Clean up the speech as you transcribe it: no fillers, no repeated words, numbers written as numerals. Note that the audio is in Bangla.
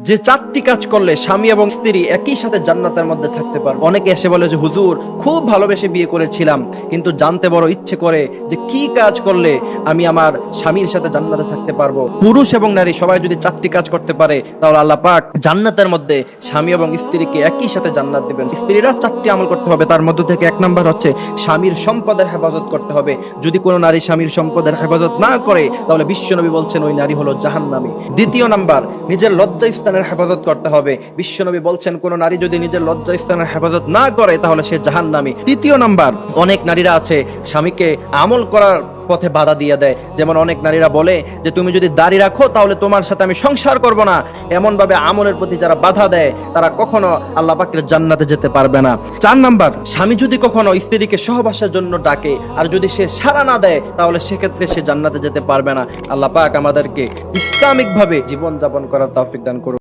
যে চারটি কাজ করলে স্বামী এবং স্ত্রী একই সাথে জান্নাতের মধ্যে থাকতে পারবে। অনেকে এসে বলে যে হুজুর খুব ভালোবেসে বিয়ে করেছিলাম, কিন্তু জানতে বড় ইচ্ছে করে যে কি কাজ করলে আমি আমার স্বামীর সাথে জান্নাতে থাকতে পারবো। পুরুষ এবং নারী সবাই যদি চারটি কাজ করতে পারে তাহলে আল্লাহ পাক জান্নাতের মধ্যে স্বামী এবং স্ত্রীকে একই সাথে জান্নাত দিবেন। স্ত্রীরা চারটি আমল করতে হবে, তার মধ্য থেকে এক নাম্বার হচ্ছে স্বামীর সম্পদের হেফাজত করতে হবে। যদি কোনো নারী স্বামীর সম্পদের হেফাজত না করে তাহলে বিশ্বনবী বলছেন ওই নারী হলো জাহান্নামী। দ্বিতীয় নাম্বার, নিজের লজ্জাস্থানের হেফাজত করতে হবে। বিশ্বনবী বলছেন কোন নারী যদি নিজের লজ্জাস্থানের হেফাজত না করে তাহলে সে জাহান্নামী। তৃতীয় নাম্বার, অনেক নারীরা আছে স্বামীকে আমল করার পথে বাধা দিয়ে দেয়। যেমন অনেক নারীরা বলে যে তুমি যদি দাড়ি রাখো তাহলে তোমার সাথে আমি সংসার করব না। এমন ভাবে আমলের প্রতি যারা বাধা দেয় তারা কখনো আল্লাহ পাকের জান্নাতে যেতে পারবে না। চার নাম্বার, স্বামী যদি কখনো স্ত্রীকে সহবাসের জন্য ডাকে আর যদি সে সাড়া না দেয় তাহলে সেক্ষেত্রে সে জান্নাতে যেতে পারবে না। আল্লাহ পাক আমাদেরকে ইসলামিক ভাবে জীবন যাপন করার তৌফিক দান করুন।